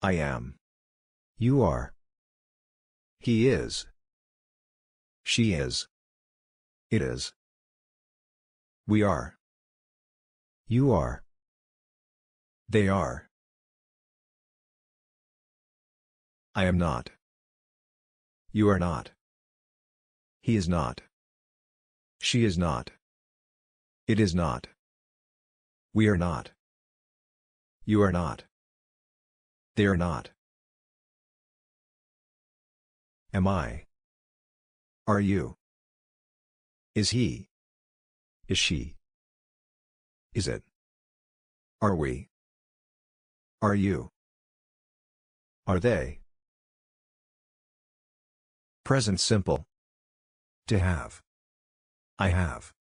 I am. You are. He is. She is. It is. We are. You are. They are. I am not. You are not. He is not. She is not. It is not. We are not. You are not. They are not. Am I? Are you? Is he? Is she? Is it? Are we? Are you? Are they? Present simple. To have. I have.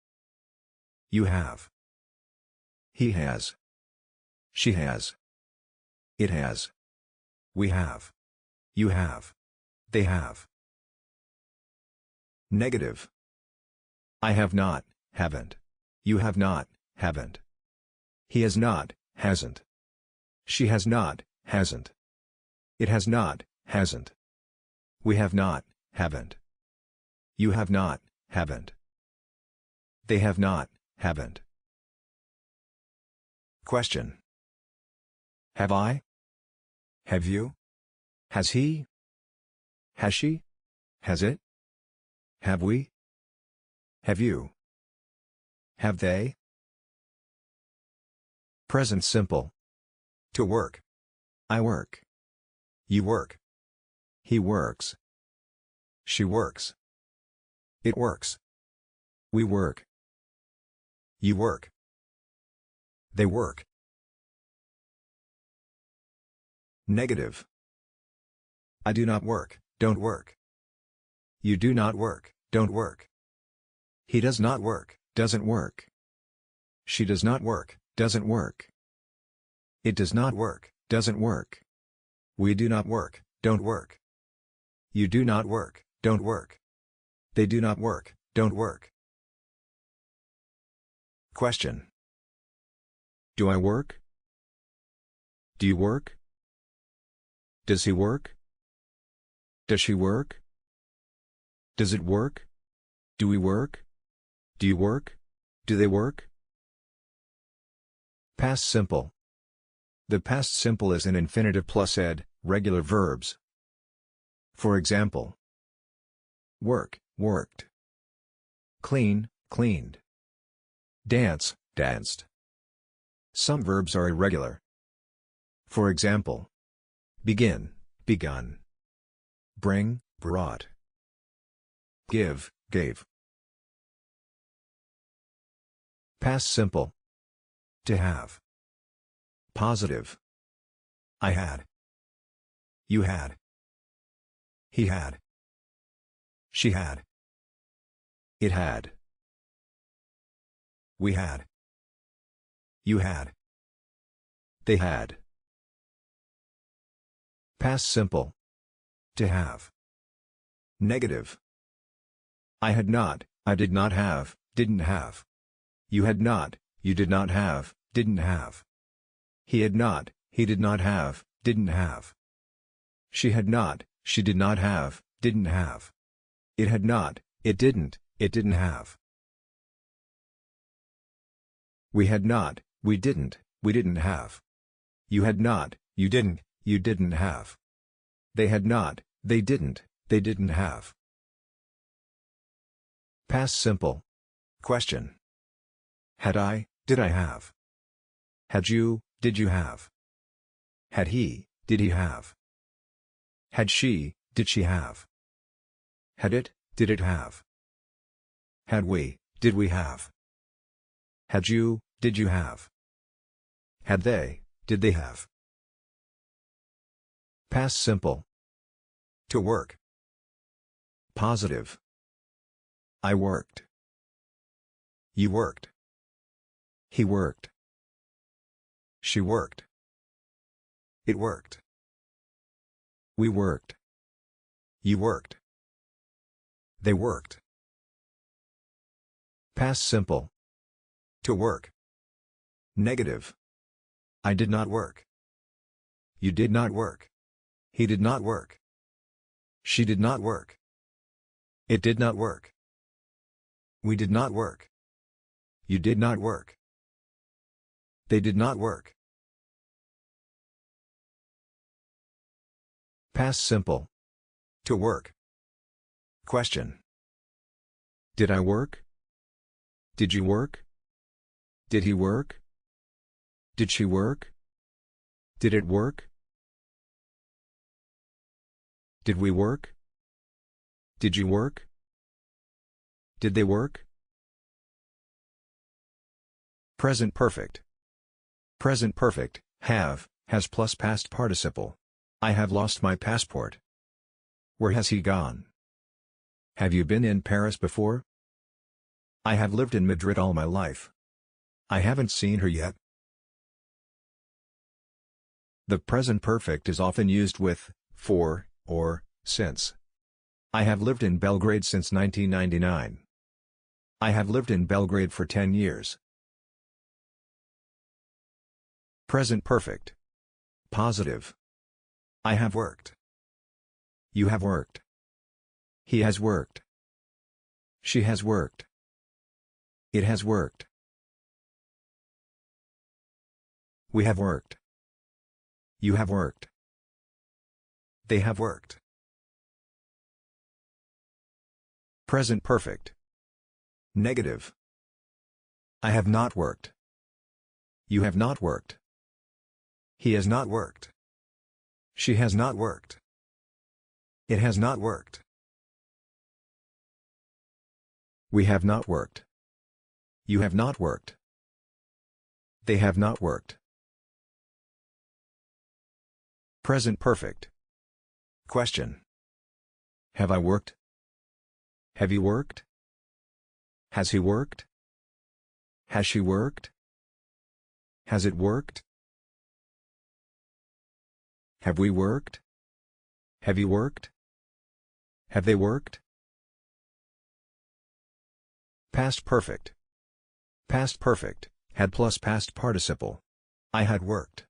You have. He has. She has. It has. We have. You have. They have. Negative. I have not, haven't. You have not, haven't. He has not, hasn't. She has not, hasn't. It has not, hasn't. We have not, haven't. You have not, haven't. They have not, haven't. Question. Have I? Have you? Has he? Has she? Has it? Have we? Have you? Have they? Present simple. To work. I work. You work. He works. She works. It works. We work. You work. They work. Negative. I do not work, don't work. You do not work, don't work. He does not work, doesn't work. She does not work, doesn't work. It does not work, doesn't work. We do not work, don't work. You do not work, don't work. They do not work, don't work. Question. Do I work? Do you work? Does he work? Does she work? Does it work? Do we work? Do you work? Do they work? Past simple. The past simple is an infinitive plus ed, regular verbs. For example, work, worked. Clean, cleaned. Dance, danced. Some verbs are irregular. For example, begin, begun. Bring, brought. Give, gave. Past simple. To have. Positive. I had. You had. He had. She had. It had. We had. You had. They had. Past simple. To have. Negative. I had not, I did not have, didn't have. You had not, you did not have, didn't have. He had not, he did not have, didn't have. She had not, she did not have, didn't have. It had not, it didn't have. We had not, we didn't have. You had not, you didn't have. They had not, they didn't have. Past simple. Question. Had I, did I have? Had you, did you have? Had he, did he have? Had she, did she have? Had it, did it have? Had we, did we have? Had you, did you have? Had they, did they have? Past simple. To work. Positive. I worked. You worked. He worked. She worked. It worked. We worked. You worked. They worked. Past simple. To work. Negative. I did not work. You did not work. He did not work. She did not work. It did not work. We did not work. You did not work. They did not work. Past simple. To work. Question. Did I work? Did you work? Did he work? Did she work? Did it work? Did we work? Did you work? Did they work? Present perfect. Present perfect, have, has plus past participle. I have lost my passport. Where has he gone? Have you been in Paris before? I have lived in Madrid all my life. I haven't seen her yet. The present perfect is often used with for or since. I have lived in Belgrade since 1999. I have lived in Belgrade for 10 years. Present perfect. Positive. I have worked. You have worked. He has worked. She has worked. It has worked. We have worked. You have worked. They have worked. Present perfect. Negative. I have not worked. You have not worked. He has not worked. She has not worked. It has not worked. We have not worked. You have not worked. They have not worked. Present perfect. Question. Have I worked? Have you worked? Has he worked? Has she worked? Has it worked? Have we worked? Have you worked? Have they worked? Past perfect. Past perfect, had plus past participle. I had worked.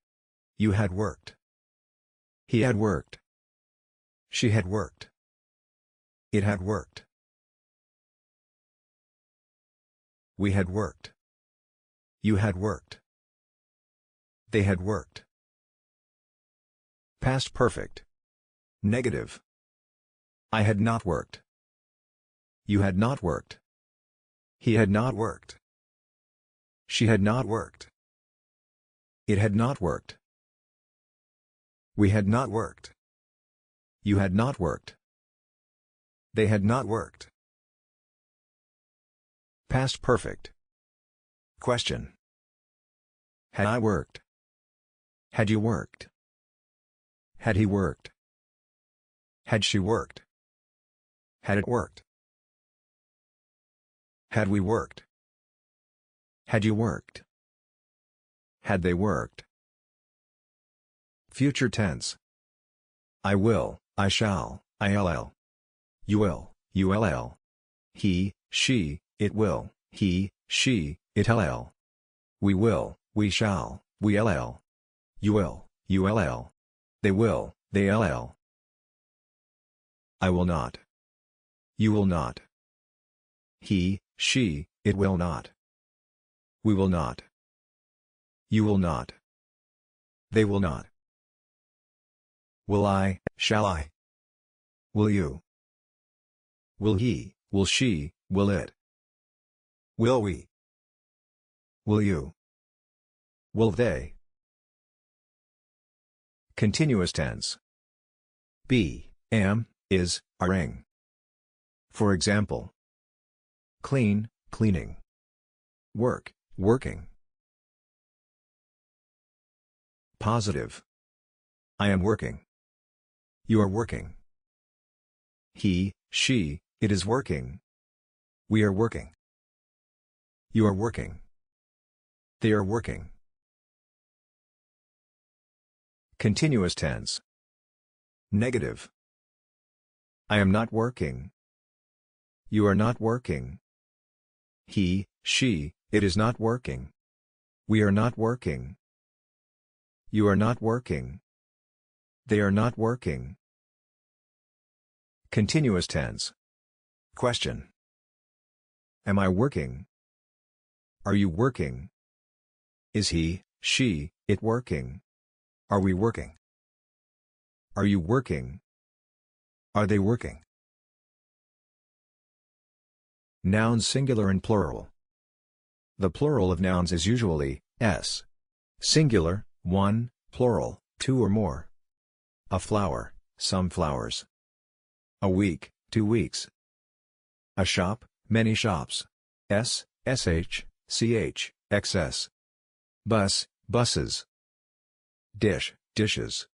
You had worked. He had worked. She had worked. It had worked. We had worked. You had worked. They had worked. Past perfect. Negative. I had not worked. You had not worked. He had not worked. She had not worked. It had not worked. We had not worked. You had not worked. They had not worked. Past perfect. Question. Had I worked? Had you worked? Had he worked? Had she worked? Had it worked? Had we worked? Had you worked? Had they worked? Future tense. I will, I shall, ILL. You will, ULL. He, she, it will, he, she, it LL. We will, we shall, we LL. You will, ULL. They will, they LL. I will not. You will not. He, she, it will not. We will not. You will not. They will not. Will I, shall I? Will you? Will he, will she, will it? Will we? Will you? Will they? Continuous tense. Be, am, is, are-ing. For example. Clean, cleaning. Work, working. Positive. I am working. You are working. He, she, it is working. We are working. You are working. They are working. Continuous tense. Negative. I am not working. You are not working. He, she, it is not working. We are not working. You are not working. They are not working. Continuous tense. Question. Am I working? Are you working? Is he, she, it working? Are we working? Are you working? Are they working? Nouns singular and plural. The plural of nouns is usually s. Singular, one, plural, two or more. A flower, some flowers. A week, 2 weeks. A shop, many shops. S, sh, ch, xs. Bus, buses. Dish, dishes.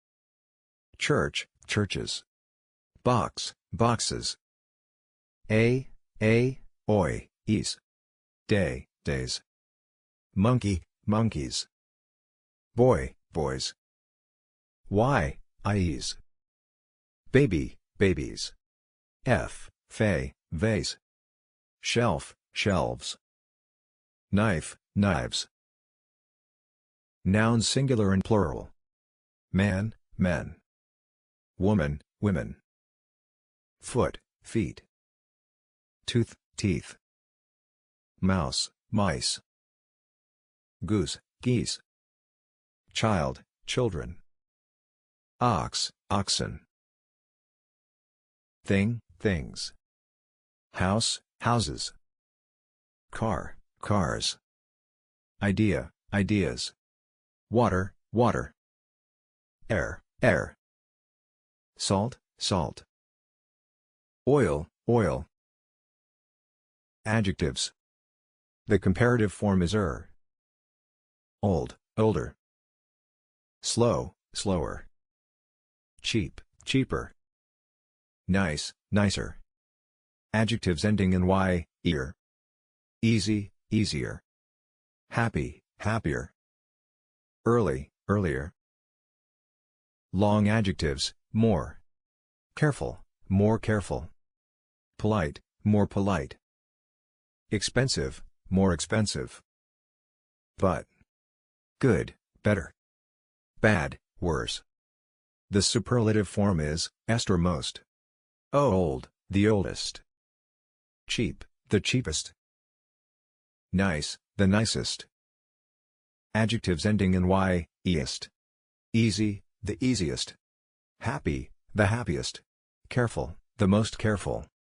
Church, churches. Box, boxes. Oi, is. Day, days. Monkey, monkeys. Boy, boys. Y, ies. Baby, babies. Fay, vase. Shelf, shelves. Knife, knives. Nouns singular and plural. Man, men. Woman, women. Foot, feet. Tooth, teeth. Mouse, mice. Goose, geese. Child, children. Ox, oxen. Thing, things. House, houses. Car, cars. Idea, ideas. Water, water. Air, air. Salt, salt. Oil, oil. Adjectives. The comparative form is Old, older. Slow, slower. Cheap, cheaper. Nice, nicer. Adjectives ending in y, ear. Easy, easier. Happy, happier. Early, earlier. Long adjectives, more. Careful, more careful. Polite, more polite. Expensive, more expensive. But. Good, better. Bad, worse. The superlative form is est or most. Old, the oldest. Cheap, the cheapest. Nice, the nicest. Adjectives ending in y, east. Easy, the easiest. Happy, the happiest. Careful, the most careful.